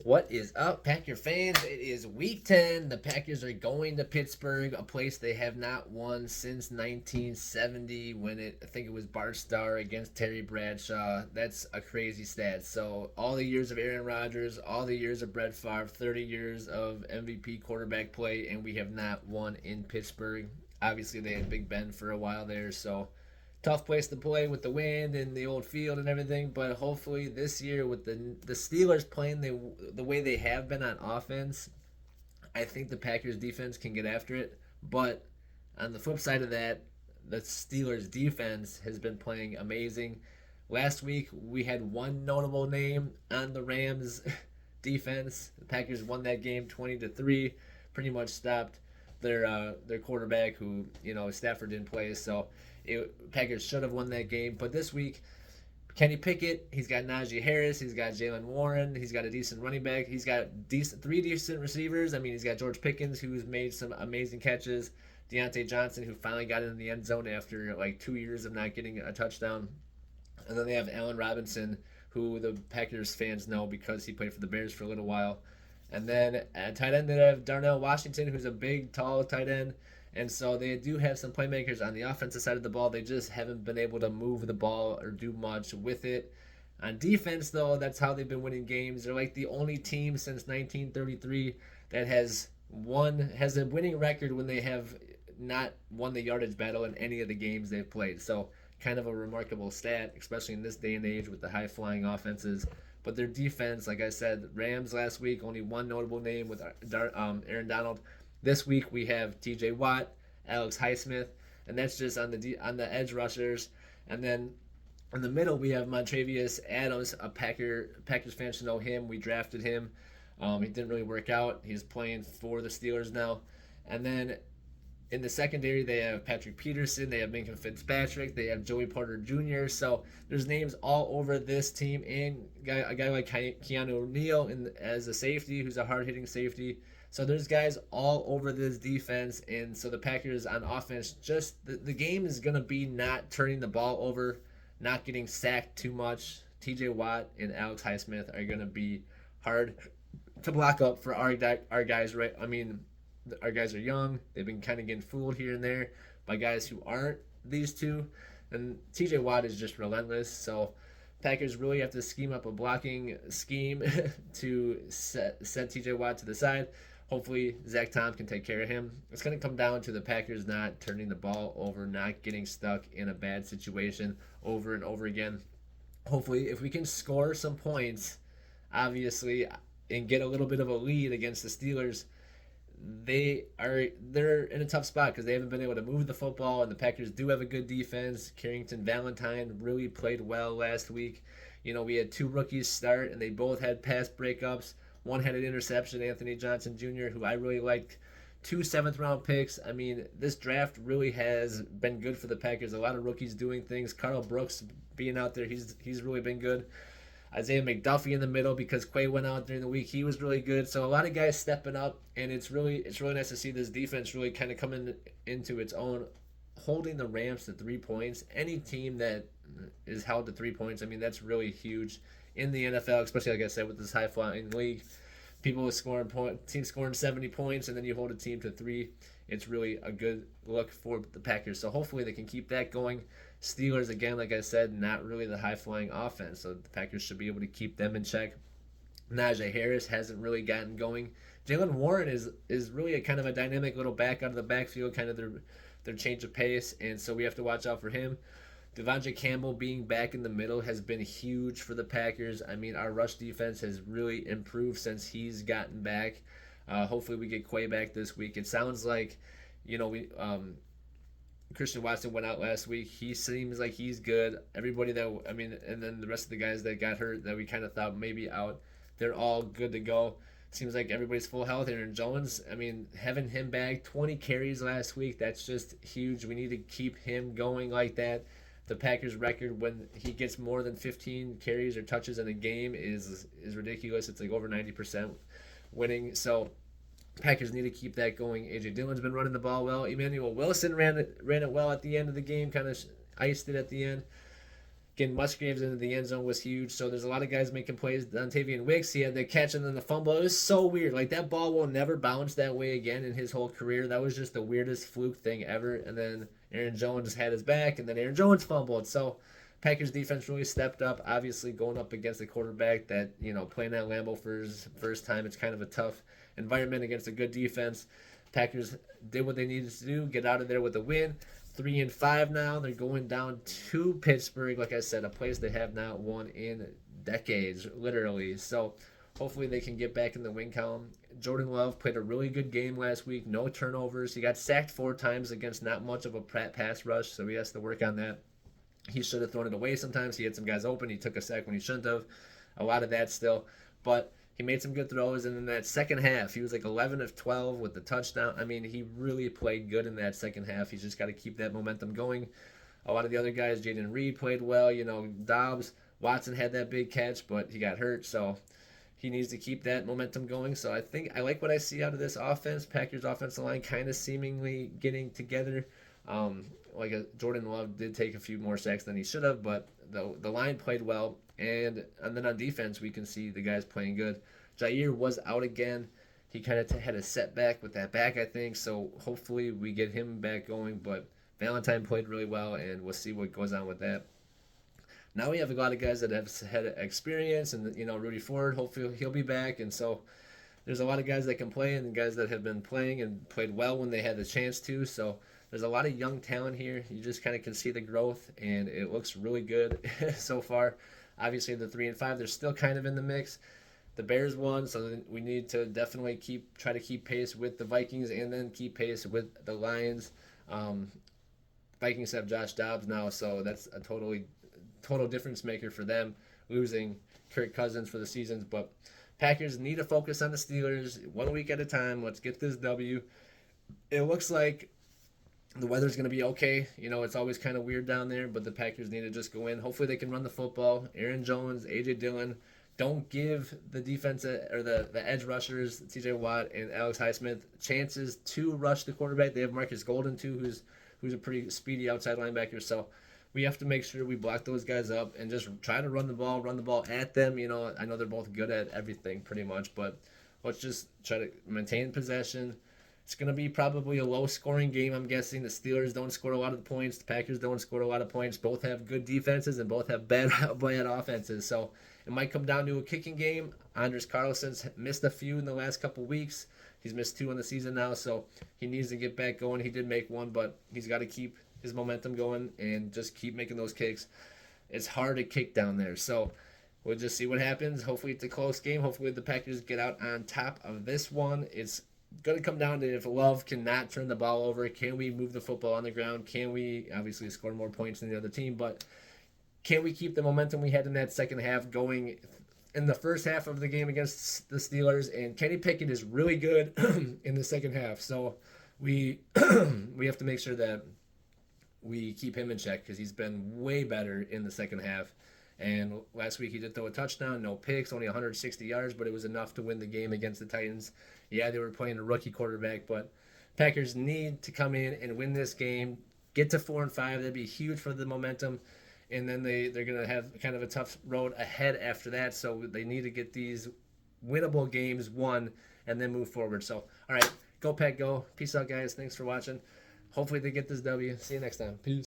What is up, Packer fans? It is week 10. The Packers are going to Pittsburgh, a place they have not won since 1970 when I think it was Bart Starr against Terry Bradshaw. That's a crazy stat. So, all the years of Aaron Rodgers, all the years of Brett Favre, 30 years of MVP quarterback play, and we have not won in Pittsburgh. Obviously, they had Big Ben for a while there, so tough place to play with the wind and the old field and everything. But hopefully this year with the Steelers playing the way they have been on offense, I think the Packers defense can get after it. But on the flip side of that, the Steelers defense has been playing amazing. Last week we had one notable name on the Rams defense. The Packers won that game 20-3, pretty much stopped their quarterback who Stafford didn't play, so Packers should have won that game. But this week, Kenny Pickett, he's got Najee Harris, he's got Jalen Warren, he's got a decent running back, he's got three decent receivers. I mean, he's got George Pickens, who's made some amazing catches, Deontay Johnson, who finally got in the end zone after like 2 years of not getting a touchdown, and then they have Allen Robinson, who the Packers fans know because he played for the Bears for a little while. And then at tight end, they have Darnell Washington, who's a big, tall tight end. And so they do have some playmakers on the offensive side of the ball. They just haven't been able to move the ball or do much with it. On defense, though, that's how they've been winning games. They're like the only team since 1933 that has a winning record when they have not won the yardage battle in any of the games they've played. So kind of a remarkable stat, especially in this day and age with the high flying offenses. But their defense, like I said, Rams last week, only one notable name with Aaron Donald. This week we have T.J. Watt, Alex Highsmith, and that's just on the edge rushers. And then in the middle we have Montravius Adams, a Packers fan should know him. We drafted him. He didn't really work out. He's playing for the Steelers now. And then in the secondary, they have Patrick Peterson, they have Minka Fitzpatrick, they have Joey Porter Jr. So there's names all over this team, and a guy like Keanu O'Neal as a safety, who's a hard-hitting safety. So there's guys all over this defense, and so the Packers on offense, just the game is going to be not turning the ball over, not getting sacked too much. T.J. Watt and Alex Highsmith are going to be hard to block up for our guys, right? I mean, our guys are young. They've been kind of getting fooled here and there by guys who aren't these two. And TJ Watt is just relentless. So Packers really have to scheme up a blocking scheme to set TJ Watt to the side. Hopefully Zach Tom can take care of him. It's going to come down to the Packers not turning the ball over, not getting stuck in a bad situation over and over again. Hopefully, if we can score some points, obviously, and get a little bit of a lead against the Steelers, they're in a tough spot because they haven't been able to move the football, and the Packers do have a good defense. Carrington Valentine really played well last week. We had two rookies start, and they both had pass breakups. One had an interception, Anthony Johnson Jr., who I really liked. Two seventh-round picks. I mean, this draft really has been good for the Packers. A lot of rookies doing things. Carl Brooks being out there, he's really been good. Isaiah McDuffie in the middle because Quay went out during the week. He was really good. So a lot of guys stepping up, and it's really nice to see this defense really kind of come into its own, holding the Rams to 3 points. Any team that is held to 3 points, I mean, that's really huge in the NFL, especially like I said with this high flying league. People teams scoring 70 points, and then you hold a team to 3. It's really a good look for the Packers. So hopefully they can keep that going. Steelers, again, like I said, not really the high-flying offense, so the Packers should be able to keep them in check. Najee Harris hasn't really gotten going. Jalen Warren is really a kind of a dynamic little back out of the backfield, kind of their change of pace, and so we have to watch out for him. Devondre Campbell being back in the middle has been huge for the Packers. I mean, our rush defense has really improved since he's gotten back. Hopefully we get Quay back this week. It sounds like, we Christian Watson went out last week. He seems like he's good. Everybody and then the rest of the guys that got hurt that we kind of thought maybe out, they're all good to go. Seems like everybody's full health. Aaron Jones, I mean, having him back, 20 carries last week, that's just huge. We need to keep him going like that. The Packers record when he gets more than 15 carries or touches in a game is ridiculous. It's like over 90% winning. So Packers need to keep that going. A.J. Dillon's been running the ball well. Emmanuel Wilson ran it well at the end of the game, kind of iced it at the end. Getting Musgraves into the end zone was huge. So there's a lot of guys making plays. Dontavian Wicks, he had the catch and then the fumble. It was so weird. Like, that ball will never bounce that way again in his whole career. That was just the weirdest fluke thing ever. And then Aaron Jones had his back, and then Aaron Jones fumbled. So Packers defense really stepped up. Obviously, going up against a quarterback that, playing at Lambeau for his first time, it's kind of a tough environment against a good defense. Packers did what they needed to do, get out of there with a win. 3-5 now. They're going down to Pittsburgh, like I said, a place they have not won in decades, literally. So hopefully they can get back in the win column. Jordan Love played a really good game last week. No turnovers. He got sacked 4 times against not much of a pass rush, so he has to work on that. He should have thrown it away sometimes. He had some guys open. He took a sack when he shouldn't have. A lot of that still. But he made some good throws, and in that second half, he was like 11 of 12 with the touchdown. I mean, he really played good in that second half. He's just got to keep that momentum going. A lot of the other guys, Jaden Reed played well. Dobbs, Watson had that big catch, but he got hurt, so he needs to keep that momentum going. So I think I like what I see out of this offense. Packers offensive line kind of seemingly getting together. Jordan Love did take a few more sacks than he should have, but the line played well. And then on defense, we can see the guys playing good. Jair was out again. He kind of had a setback with that back, I think. So hopefully we get him back going. But Valentine played really well, and we'll see what goes on with that. Now we have a lot of guys that have had experience, and Rudy Ford, hopefully he'll be back. And so there's a lot of guys that can play, and guys that have been playing and played well when they had the chance to. So there's a lot of young talent here. You just kind of can see the growth, and it looks really good so far. Obviously, the 3-5, they're still kind of in the mix. The Bears won, so we need to definitely try to keep pace with the Vikings, and then keep pace with the Lions. Vikings have Josh Dobbs now, so that's a total difference maker for them, losing Kirk Cousins for the seasons. But Packers need to focus on the Steelers 1 week at a time. Let's get this W. It looks like the weather's going to be okay. It's always kind of weird down there, but the Packers need to just go in. Hopefully they can run the football. Aaron Jones, A.J. Dillon. Don't give the defense or the edge rushers, T.J. Watt and Alex Highsmith, chances to rush the quarterback. They have Marcus Golden, too, who's a pretty speedy outside linebacker. So we have to make sure we block those guys up and just try to run the ball at them. I know they're both good at everything pretty much, but let's just try to maintain possession. It's going to be probably a low-scoring game, I'm guessing. The Steelers don't score a lot of points. The Packers don't score a lot of points. Both have good defenses and both have bad offenses. So it might come down to a kicking game. Anders Carlson's missed a few in the last couple weeks. He's missed 2 in the season now, so he needs to get back going. He did make 1, but he's got to keep his momentum going and just keep making those kicks. It's hard to kick down there, so we'll just see what happens. Hopefully it's a close game. Hopefully the Packers get out on top of this one. It's going to come down to if Love cannot turn the ball over. Can we move the football on the ground? Can we obviously score more points than the other team? But can we keep the momentum we had in that second half going in the first half of the game against the Steelers? And Kenny Pickett is really good in the second half. So we have to make sure that we keep him in check because he's been way better in the second half. And last week he did throw a touchdown, no picks, only 160 yards, but it was enough to win the game against the Titans. Yeah, they were playing a rookie quarterback, but Packers need to come in and win this game, get to 4-5. That'd be huge for the momentum. And then they're going to have kind of a tough road ahead after that, so they need to get these winnable games won and then move forward. So, all right, go Pack, go. Peace out, guys. Thanks for watching. Hopefully they get this W. See you next time. Peace.